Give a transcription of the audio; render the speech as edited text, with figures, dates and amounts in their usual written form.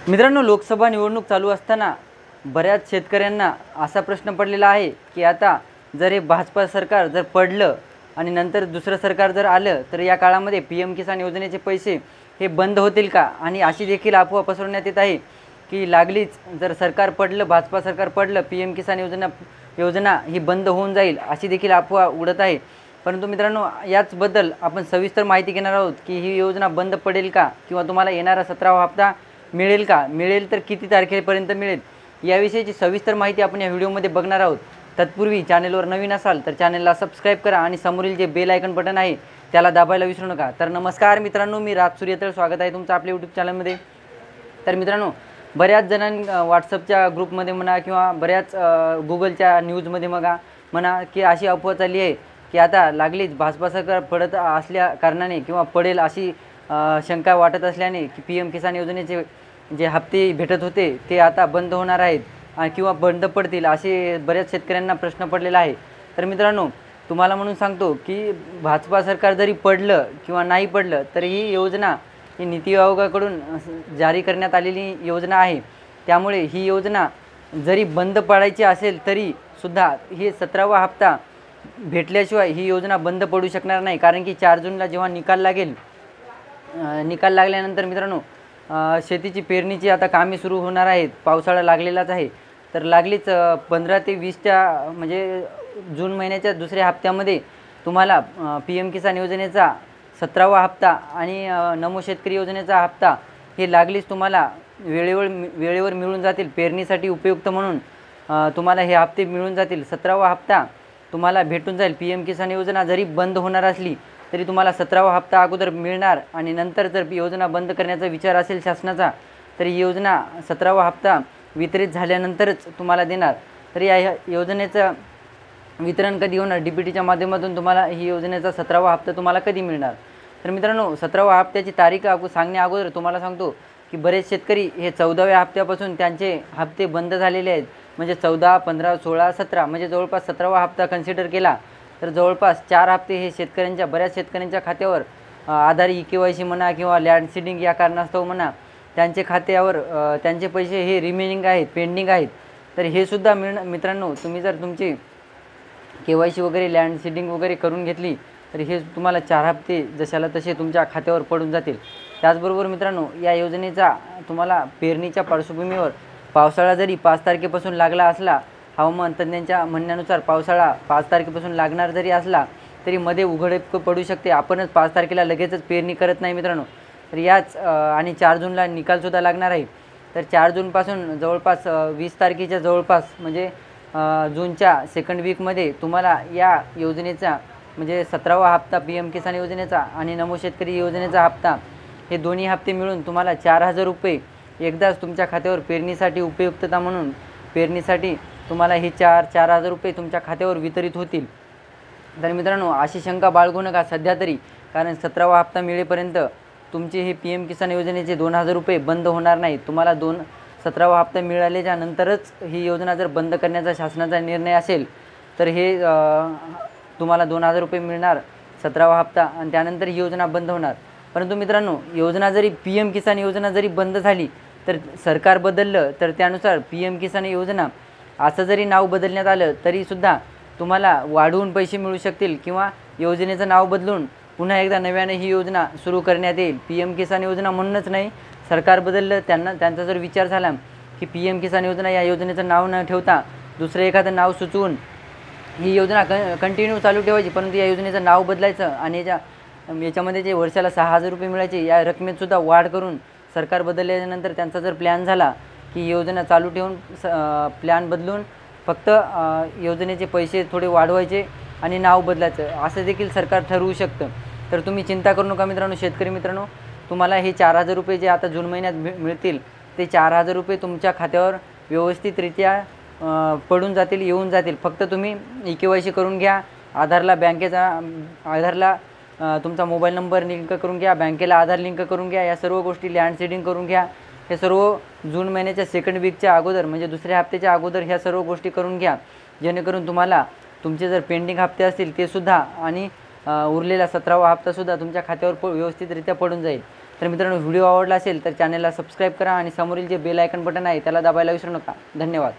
मित्रांनो, लोकसभा निवडणूक चालू असताना बऱ्याच शेतकऱ्यांना असा प्रश्न पडलेला आहे की आता जर हे भाजपा सरकार जर पडलं आणि नंतर दुसरं सरकार जर आलं तर या काळामध्ये पीएम किसान योजनेचे पैसे हे बंद होतील का। आणि अशी देखील अफवा पसरवण्यात येत आहे की लागलीच जर सरकार पडलं, भाजपा सरकार पडलं, पीएम किसान योजना ही बंद होऊन जाईल, अशी देखील अफवा उडत आहे। परंतु मित्रांनो, याचबद्दल आपण सविस्तर माहिती घेणार आहोत की ही योजना बंद पडेल का किंवा तुम्हाला येणारा 17वा हप्ता मिळेल का, मिळेल तर किती तारखेपर्यंत मिळेल, याविषयीची सविस्तर माहिती आपण या व्हिडिओमध्ये बघणार आहोत। तत्पूर्वी चॅनलवर नवीन असाल तर चॅनलला सबस्क्राईब करा आणि समोरील जे बेल आयकन बटन आहे त्याला दाबायला विसरू नका। तर नमस्कार मित्रांनो, मी राज सूर्यतळ, स्वागत आहे तुमचं आपल्या यूट्यूब चॅनलमध्ये। तर मित्रांनो, बऱ्याच जणांनी व्हॉट्सअपच्या ग्रुपमध्ये म्हणा किंवा बऱ्याच गुगलच्या न्यूजमध्ये म्हणा की अशी अफवा चालली आहे की आता लागलीच भाजपा सरकार पडत असल्या कारणाने किंवा पडेल अशी शंका वाटत असल्याने की पीएम किसान योजनेचे जे हप्ते भेटत होते ते आता बंद होणार आहेत किंवा बंद पडतील, असे बऱ्याच शेतकऱ्यांना प्रश्न पडलेला आहे। तर मित्रांनो, तुम्हाला म्हणून सांगतो की भाजपा सरकार जरी पडलं किंवा नाही पडलं तरी ही योजना ही नीती आयोगाकडून जारी करण्यात आलेली योजना आहे। त्यामुळे ही योजना जरी बंद पडायची असेल तरी सुद्धा ही 17वा हप्ता भेटल्याशिवाय ही योजना बंद पडू शकणार नाही। कारण की 4 जूनला जेव्हा निकाल लागेल, निकाल लागल्यानंतर मित्रांनो शेतीची पेरणीची आता कामे सुरू होणार आहेत, पावसाळा लागलेलाच आहे। तर लागलीच 15 ते 20च्या म्हणजे जून महिन्याच्या दुसऱ्या हप्त्यामध्ये तुम्हाला पीएम किसान योजनेचा 17वा हप्ता आणि नमो शेतकरी योजनेचा हप्ता हे लागलीच तुम्हाला वेळेवर मिळून जातील। पेरणीसाठी उपयुक्त म्हणून तुम्हाला हे हप्ते मिळून जातील। 17वा हप्ता तुम्हाला भेटून जाईल। पीएम किसान योजना जरी बंद होणार असली तरी तुम्हाला 17वा हप्ता अगोदर मिळणार आणि नंतर जर योजना बंद करण्याचा विचार असेल शासनाचा तर ही योजना 17वा हप्ता वितरित झाल्यानंतरच तुम्हाला देणार। तर या योजनेचं वितरण कधी होणार, डीबीटीच्या माध्यमातून तुम्हाला ही योजनेचा 17वा हप्ता तुम्हाला कधी मिळणार। तर मित्रांनो, 17वा हप्त्याची तारीख सांगण्या अगोदर तुम्हाला सांगतो की बरेच शेतकरी हे 14व्या हप्त्यापासून त्यांचे हप्ते बंद झालेले आहेत। म्हणजे 14, 15, 16, 17 म्हणजे जवळपास 17वा हप्ता कन्सिडर केला तर जवळपास 4 हप्ते हे बऱ्याच शेतकऱ्यांच्या खात्यावर आधार EKYC म्हणा किंवा लँड सीडिंग या कारणास्तव म्हणा त्यांचे खात्यावर त्यांचे पैसे हे रिमेनिंग आहेत, पेंडिंग आहेत। तर हे सुद्धा मित्रांनो, तुम्ही जर तुमची KYC वगैरे लँड सीडिंग वगैरे करून घेतली तर हे तुम्हाला 4 हप्ते जशाला तसे तुमच्या खात्यावर पडून जातील। त्याचबरोबर मित्रांनो, या योजनेचा तुम्हाला पेरणीच्या पार्श्वभूमीवर पावसाळा जरी 5 तारखेपासून लागला असला, हवामान तज्ज्ञांच्या म्हणण्यानुसार पावसाळा 5 तारखेपासून लागणार जरी असला तरी मध्ये उघडीप पडू शकते। आपणच 5 तारखेला लगेचच पेरणी करत नाही मित्रांनो। तर याच आणि 4 जूनला निकालसुद्धा लागणार आहे। तर 4 जूनपासून जवळपास 20 तारखेच्या जवळपास म्हणजे जूनच्या सेकंड वीकमध्ये तुम्हाला या योजनेचा म्हणजे 17वा हप्ता पीएम किसान योजनेचा आणि नमो शेतकरी योजनेचा हप्ता हे दोन्ही हप्ते मिळून तुम्हाला 4000 रुपये एकदाच तुमच्या खात्यावर पेरणीसाठी उपयुक्तता म्हणून पेरणीसाठी तुम्हाला हे 4000 रुपये तुमच्या खात्यावर वितरित होतील। तर मित्रांनो, अशी शंका बाळगू नका सध्या तरी, कारण 17वा हप्ता मिळेपर्यंत तुमचे हे पीएम किसान योजनेचे 2000 रुपये बंद होणार नाहीत। तुम्हाला 17वा हप्ता मिळाल्याच्या नंतरच ही योजना जर बंद करण्याचा शासनाचा निर्णय असेल तर हे तुम्हाला 2000 रुपये मिळणार 17वा हप्ता आणि त्यानंतर ही योजना बंद होणार। परंतु मित्रांनो, योजना जरी पीएम किसान योजना जरी बंद झाली तर सरकार बदललं तर त्यानुसार पीएम किसान योजना असं जरी नाव बदलण्यात आलं तरीसुद्धा तुम्हाला वाढवून पैसे मिळू शकतील किंवा योजनेचं नाव बदलून पुन्हा एकदा नव्याने ही योजना सुरू करण्यात येईल। पीएम किसान योजना म्हणूनच नाही, सरकार बदललं त्यांचा जर विचार झाला की पीएम किसान योजना या योजनेचं नाव न ठेवता दुसरं एखादं नाव सुचवून ही योजना कंटिन्यू चालू ठेवायची, परंतु या योजनेचं नाव बदलायचं आणि याच्यामध्ये जे वर्षाला 6000 रुपये मिळायचे या रकमेतसुद्धा वाढ करून सरकार बदलल्यानंतर त्यांचा जर प्लॅन झाला की योजना चालू ठेवून प्लॅन बदलून फक्त योजनेचे पैसे थोडे वाढवायचे आणि नाव बदलायचं, असं देखील सरकार ठरवू शकतं। तर तुम्ही चिंता करू नका मित्रांनो, शेतकरी मित्रांनो, तुम्हाला हे 4000 रुपये जे आता जून महिन्यात मिळतील ते 4000 रुपये तुमच्या खात्यावर व्यवस्थितरित्या पडून जातील, येऊन जातील। फक्त तुम्ही EKYC करून घ्या, आधारला तुमचा मोबाईल नंबर लिंक करून घ्या, बँकेला आधार लिंक करून घ्या, या सर्व गोष्टी लँड सीडिंग करून घ्या। हे सर्व जून महिन्याच्या सेकंड वीकच्या अगोदर म्हणजे दुसऱ्या हप्त्याच्या अगोदर ह्या सर्व गोष्टी करून घ्या, जेणेकरून तुम्हाला तुमचे जर पेंडिंग हप्ते असतील ते सुद्धा आणि उरलेला 17वा हप्तासुद्धा तुमच्या खात्यावर व्यवस्थितरित्या पडून जाईल। तर मित्रांनो, व्हिडिओ आवडला असेल तर चॅनलला सबस्क्राईब करा आणि समोरील जे बेल आयकन बटन आहे त्याला दाबायला विसरू नका. धन्यवाद.